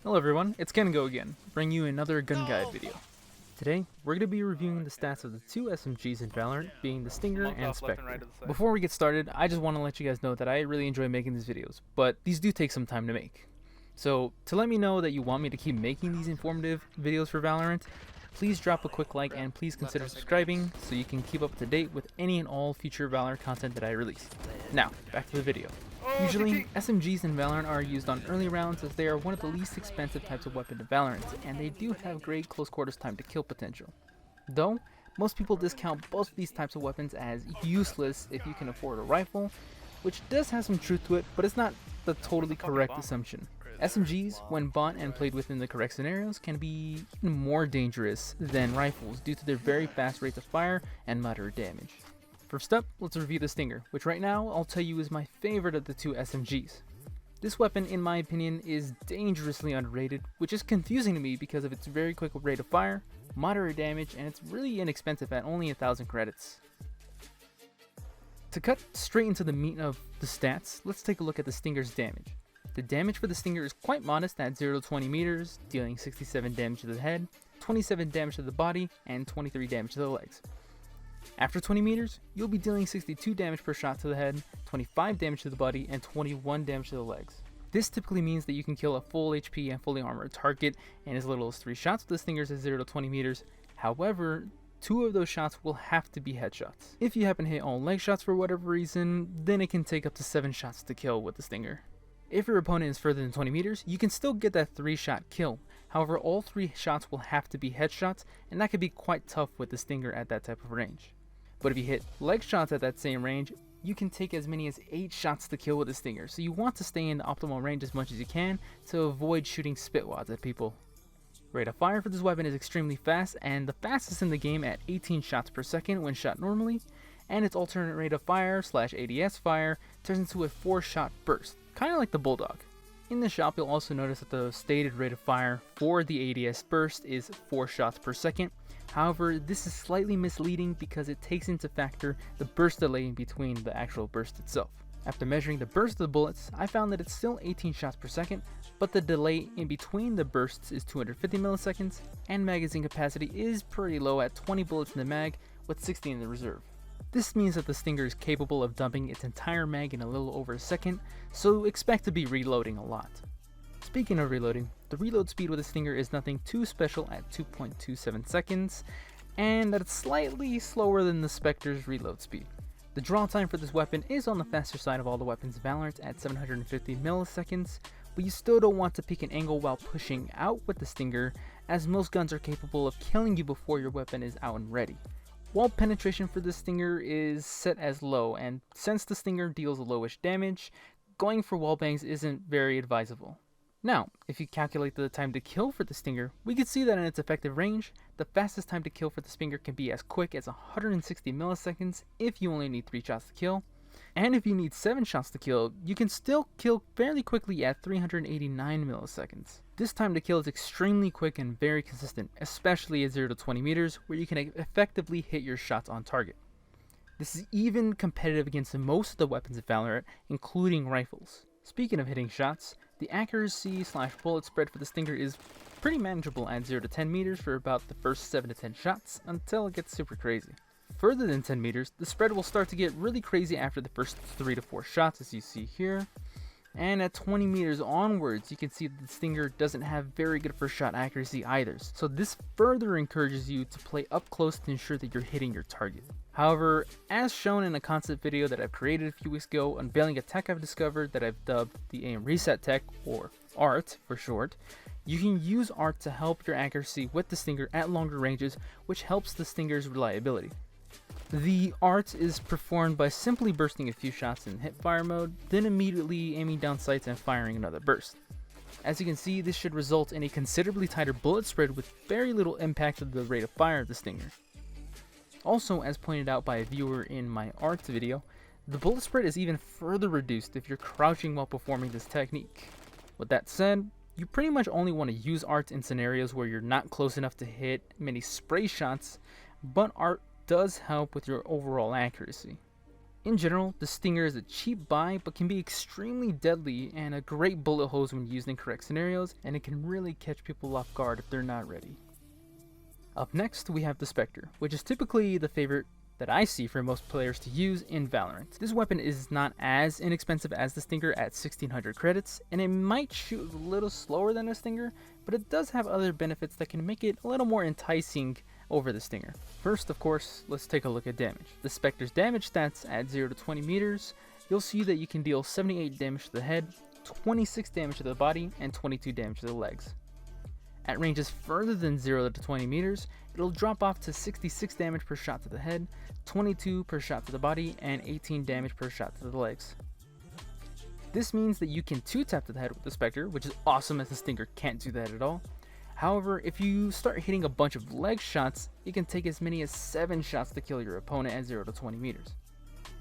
Hello everyone, it's Go again, bringing you another gun guide video. Today, we're going to be reviewing the stats of the two SMGs in Valorant, being the Stinger and Spectre. Before we get started, I just want to let you guys know that I really enjoy making these videos, but these do take some time to make. So, to let me know that you want me to keep making these informative videos for Valorant, please drop a quick like and please consider subscribing so you can keep up to date with any and all future Valorant content that I release. Now, back to the video. Usually, SMGs in Valorant are used on early rounds as they are one of the least expensive types of weapon in Valorant, and they do have great close quarters time to kill potential. Though, most people discount both of these types of weapons as useless if you can afford a rifle, which does have some truth to it, but it's not the totally correct assumption. SMGs, when bought and played within the correct scenarios, can be even more dangerous than rifles due to their very fast rates of fire and moderate damage. First up, let's review the Stinger, which right now I'll tell you is my favorite of the two SMGs. This weapon, in my opinion, is dangerously underrated, which is confusing to me because of its very quick rate of fire, moderate damage, and it's really inexpensive at only 1,000 credits. To cut straight into the meat of the stats, let's take a look at the Stinger's damage. The damage for the Stinger is quite modest at 0 to 20 meters, dealing 67 damage to the head, 27 damage to the body, and 23 damage to the legs. After 20 meters, you'll be dealing 62 damage per shot to the head, 25 damage to the body, and 21 damage to the legs. This typically means that you can kill a full HP and fully armored target in as little as 3 shots with the Stingers at 0 to 20 meters. However, 2 of those shots will have to be headshots. If you happen to hit all leg shots for whatever reason, then it can take up to 7 shots to kill with the Stinger. If your opponent is further than 20 meters, you can still get that 3-shot kill. However, all 3 shots will have to be headshots, and that can be quite tough with the Stinger at that type of range. But if you hit leg shots at that same range, you can take as many as 8 shots to kill with the Stinger, so you want to stay in the optimal range as much as you can to avoid shooting spitwads at people. Rate of fire for this weapon is extremely fast, and the fastest in the game at 18 shots per second when shot normally, and its alternate rate of fire / ADS fire turns into a 4-shot burst, kind of like the Bulldog. In the shop, you'll also notice that the stated rate of fire for the ADS burst is 4 shots per second. However, this is slightly misleading because it takes into factor the burst delay in between the actual burst itself. After measuring the burst of the bullets, I found that it's still 18 shots per second, but the delay in between the bursts is 250 milliseconds, and magazine capacity is pretty low at 20 bullets in the mag with 60 in the reserve. This means that the Stinger is capable of dumping its entire mag in a little over a second, so expect to be reloading a lot. Speaking of reloading, the reload speed with the Stinger is nothing too special at 2.27 seconds, and that's slightly slower than the Spectre's reload speed. The draw time for this weapon is on the faster side of all the weapons in Valorant at 750 milliseconds, but you still don't want to pick an angle while pushing out with the Stinger, as most guns are capable of killing you before your weapon is out and ready. Wall penetration for the Stinger is set as low, and since the Stinger deals lowish damage, going for wall bangs isn't very advisable. Now, if you calculate the time to kill for the Stinger, we can see that in its effective range, the fastest time to kill for the Stinger can be as quick as 160 milliseconds if you only need 3 shots to kill, and if you need 7 shots to kill, you can still kill fairly quickly at 389 milliseconds. This time to kill is extremely quick and very consistent, especially at 0 to 20 meters, where you can effectively hit your shots on target. This is even competitive against most of the weapons in Valorant, including rifles. Speaking of hitting shots, the accuracy / bullet spread for the Stinger is pretty manageable at 0 to 10 meters for about the first 7 to 10 shots until it gets super crazy. Further than 10 meters, the spread will start to get really crazy after the first 3 to 4 shots, as you see here. And at 20 meters onwards, you can see that the Stinger doesn't have very good first shot accuracy either, so this further encourages you to play up close to ensure that you're hitting your target. However, as shown in a concept video that I've created a few weeks ago unveiling a tech I've discovered that I've dubbed the aim reset tech, or ART for short, you can use ART to help your accuracy with the Stinger at longer ranges, which helps the Stinger's reliability. The ART is performed by simply bursting a few shots in hip-fire mode, then immediately aiming down sights and firing another burst. As you can see, this should result in a considerably tighter bullet spread with very little impact of the rate of fire of the Stinger. Also, as pointed out by a viewer in my ART video, the bullet spread is even further reduced if you're crouching while performing this technique. With that said, you pretty much only want to use ART in scenarios where you're not close enough to hit many spray shots, but ART does help with your overall accuracy. In general, the Stinger is a cheap buy but can be extremely deadly and a great bullet hose when used in correct scenarios, and it can really catch people off guard if they're not ready. Up next, we have the Spectre, which is typically the favorite that I see for most players to use in Valorant. This weapon is not as inexpensive as the Stinger at 1600 credits, and it might shoot a little slower than the Stinger, but it does have other benefits that can make it a little more enticing over the Stinger. First, of course, let's take a look at damage. The Spectre's damage stats at 0 to 20 meters, you'll see that you can deal 78 damage to the head, 26 damage to the body, and 22 damage to the legs. At ranges further than 0 to 20 meters, it'll drop off to 66 damage per shot to the head, 22 per shot to the body, and 18 damage per shot to the legs. This means that you can 2-tap to the head with the Spectre, which is awesome as the Stinger can't do that at all. However, if you start hitting a bunch of leg shots, it can take as many as 7 shots to kill your opponent at 0 to 20 meters.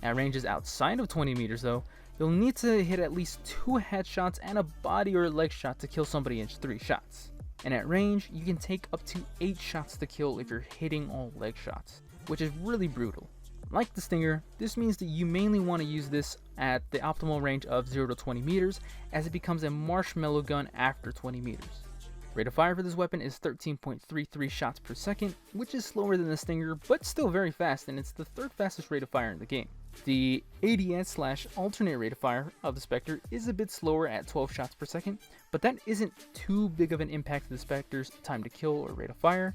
At ranges outside of 20 meters though, you'll need to hit at least 2 headshots and a body or leg shot to kill somebody in 3 shots. And at range, you can take up to 8 shots to kill if you're hitting all leg shots, which is really brutal. Like the Stinger, this means that you mainly want to use this at the optimal range of 0 to 20 meters, as it becomes a marshmallow gun after 20 meters. Rate of fire for this weapon is 13.33 shots per second, which is slower than the Stinger, but still very fast, and it's the 3rd fastest rate of fire in the game. The ADS/alternate rate of fire of the Spectre is a bit slower at 12 shots per second, but that isn't too big of an impact to the Spectre's time to kill or rate of fire,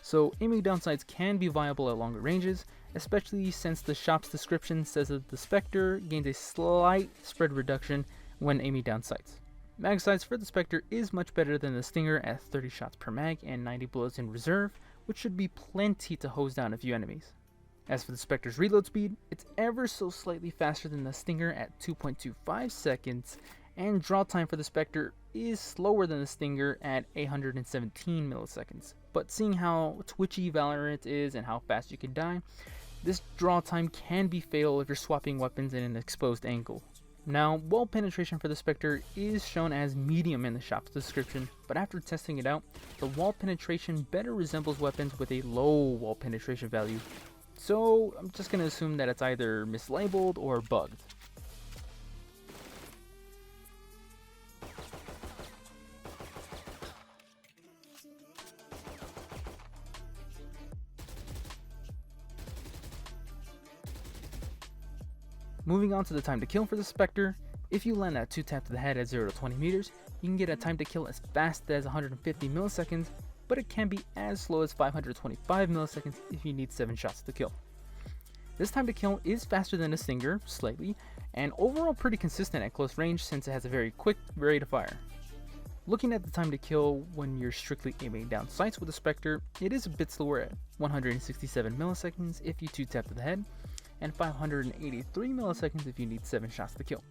so aiming down sights can be viable at longer ranges, especially since the shop's description says that the Spectre gains a slight spread reduction when aiming down sights. Mag size for the Spectre is much better than the Stinger at 30 shots per mag and 90 bullets in reserve, which should be plenty to hose down a few enemies. As for the Spectre's reload speed, it's ever so slightly faster than the Stinger at 2.25 seconds, and draw time for the Spectre is slower than the Stinger at 817 milliseconds. But seeing how twitchy Valorant is and how fast you can die, this draw time can be fatal if you're swapping weapons in an exposed angle. Now, wall penetration for the Spectre is shown as medium in the shop's description, but after testing it out, the wall penetration better resembles weapons with a low wall penetration value, so I'm just going to assume that it's either mislabeled or bugged. Moving on to the time to kill for the Spectre, if you land that 2-tap to the head at 0 to 20 meters, you can get a time to kill as fast as 150 milliseconds, but it can be as slow as 525 milliseconds if you need 7 shots to kill. This time to kill is faster than a Stinger, slightly, and overall pretty consistent at close range since it has a very quick rate of fire. Looking at the time to kill when you're strictly aiming down sights with the Spectre, it is a bit slower at 167 milliseconds if you 2-tap to the head, and 583 milliseconds if you need 7 shots to kill.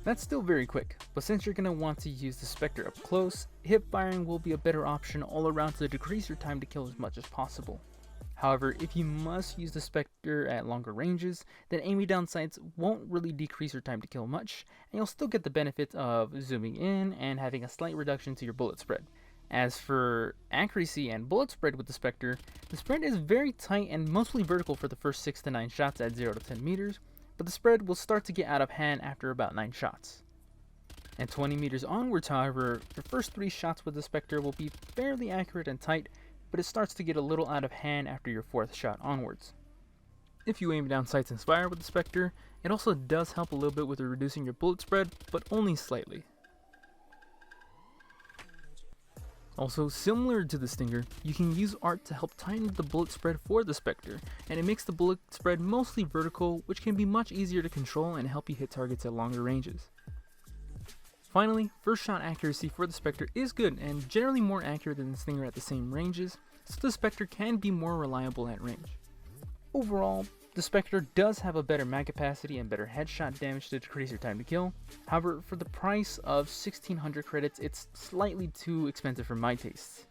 That's still very quick, but since you're going to want to use the Spectre up close, hip firing will be a better option all around to decrease your time to kill as much as possible. However, if you must use the Spectre at longer ranges, then aiming down sights won't really decrease your time to kill much, and you'll still get the benefits of zooming in and having a slight reduction to your bullet spread. As for accuracy and bullet spread with the Spectre, the spread is very tight and mostly vertical for the first 6 to 9 shots at 0 to 10 meters, but the spread will start to get out of hand after about 9 shots. At 20 meters onwards, however, the first 3 shots with the Spectre will be fairly accurate and tight, but it starts to get a little out of hand after your 4th shot onwards. If you aim down sights and fire with the Spectre, it also does help a little bit with reducing your bullet spread, but only slightly. Also, similar to the Stinger, you can use art to help tighten the bullet spread for the Spectre, and it makes the bullet spread mostly vertical, which can be much easier to control and help you hit targets at longer ranges. Finally, first shot accuracy for the Spectre is good and generally more accurate than the Stinger at the same ranges, so the Spectre can be more reliable at range. Overall, the Spectre does have a better mag capacity and better headshot damage to decrease your time to kill. However, for the price of 1600 credits, it's slightly too expensive for my tastes.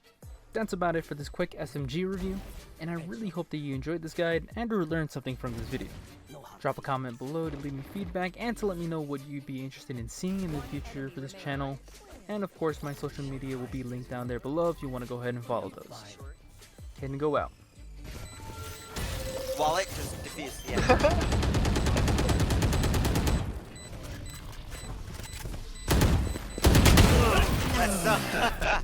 That's about it for this quick SMG review, and I really hope that you enjoyed this guide and or learned something from this video. Drop a comment below to leave me feedback and to let me know what you'd be interested in seeing in the future for this channel, and of course my social media will be linked down there below if you want to go ahead and follow those. Can go out. Wallet just defeats, yeah. What's up?